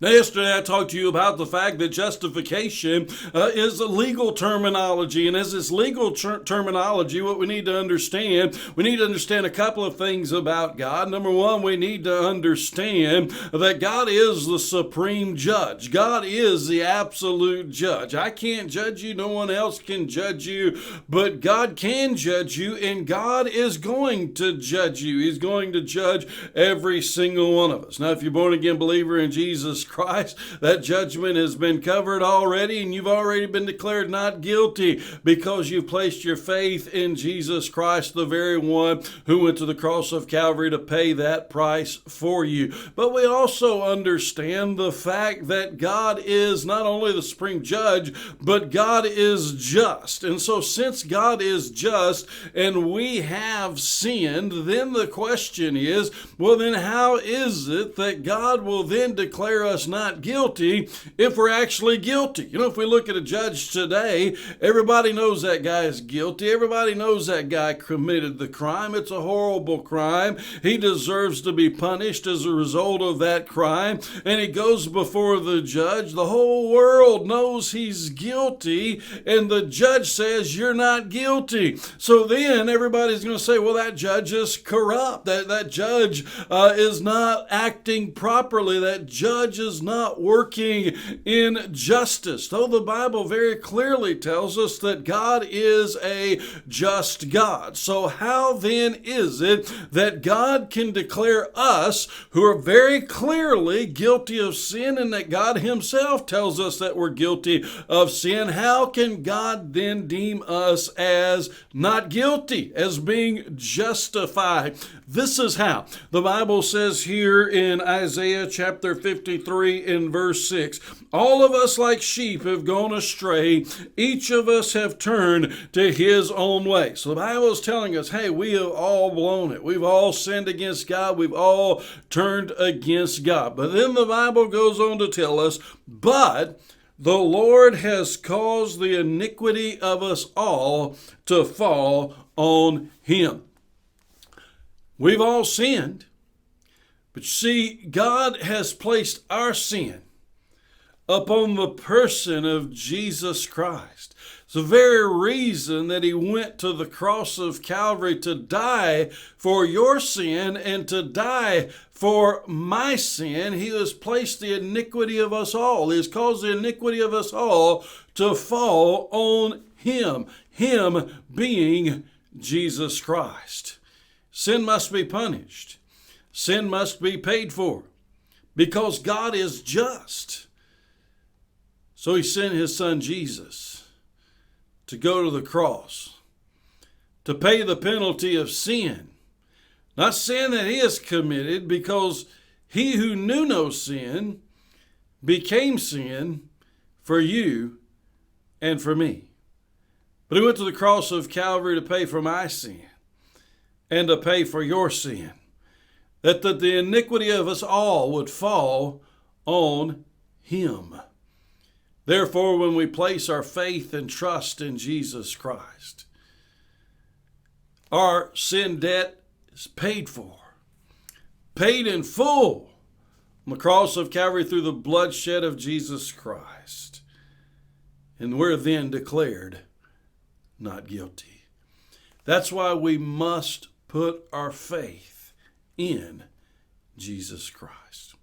Now, yesterday I talked to you about the fact that justification is a legal terminology. And as this legal terminology, what we need to understand a couple of things about God. Number one, we need to understand that God is the supreme judge. God is the absolute judge. I can't judge you. No one else can judge you. But God can judge you, and God is going to judge you. He's going to judge every single one of us. Now, if you're born again believer in Jesus Christ, that judgment has been covered already, and you've already been declared not guilty because you've placed your faith in Jesus Christ, the very one who went to the cross of Calvary to pay that price for you. But we also understand the fact that God is not only the supreme judge, but God is just. And so since God is just and we have sinned, then the question is, well, then how is it that God will then declare us not guilty if we're actually guilty? You know, if we look at a judge today, everybody knows that guy is guilty. Everybody knows that guy committed the crime. It's a horrible crime. He deserves to be punished as a result of that crime. And he goes before the judge. The whole world knows he's guilty, and the judge says you're not guilty. So then everybody's going to say, well, that judge is corrupt. That judge is not acting properly. That judge is not working in justice. Though the Bible very clearly tells us that God is a just God. So how then is it that God can declare us, who are very clearly guilty of sin, and that God himself tells us that we're guilty of sin? How can God then deem us as not guilty, as being justified? This is how. The Bible says here in Isaiah chapter 53 in verse 6, all of us like sheep have gone astray. Each of us have turned to his own way. So the Bible is telling us, hey, we have all blown it. We've all sinned against God. We've all turned against God. But then the Bible goes on to tell us, but the Lord has caused the iniquity of us all to fall on him. We've all sinned, but you see, God has placed our sin upon the person of Jesus Christ. It's the very reason that he went to the cross of Calvary to die for your sin and to die for my sin. He has placed the iniquity of us all. He has caused the iniquity of us all to fall on him. Him being Jesus Christ. Sin must be punished. Sin must be paid for because God is just. So he sent his son Jesus to go to the cross, to pay the penalty of sin. Not sin that he has committed, because he who knew no sin became sin for you and for me. But he went to the cross of Calvary to pay for my sin and to pay for your sin, that the iniquity of us all would fall on him. Therefore, when we place our faith and trust in Jesus Christ, our sin debt is paid for, paid in full on the cross of Calvary through the bloodshed of Jesus Christ. And we're then declared not guilty. That's why we must put our faith in Jesus Christ.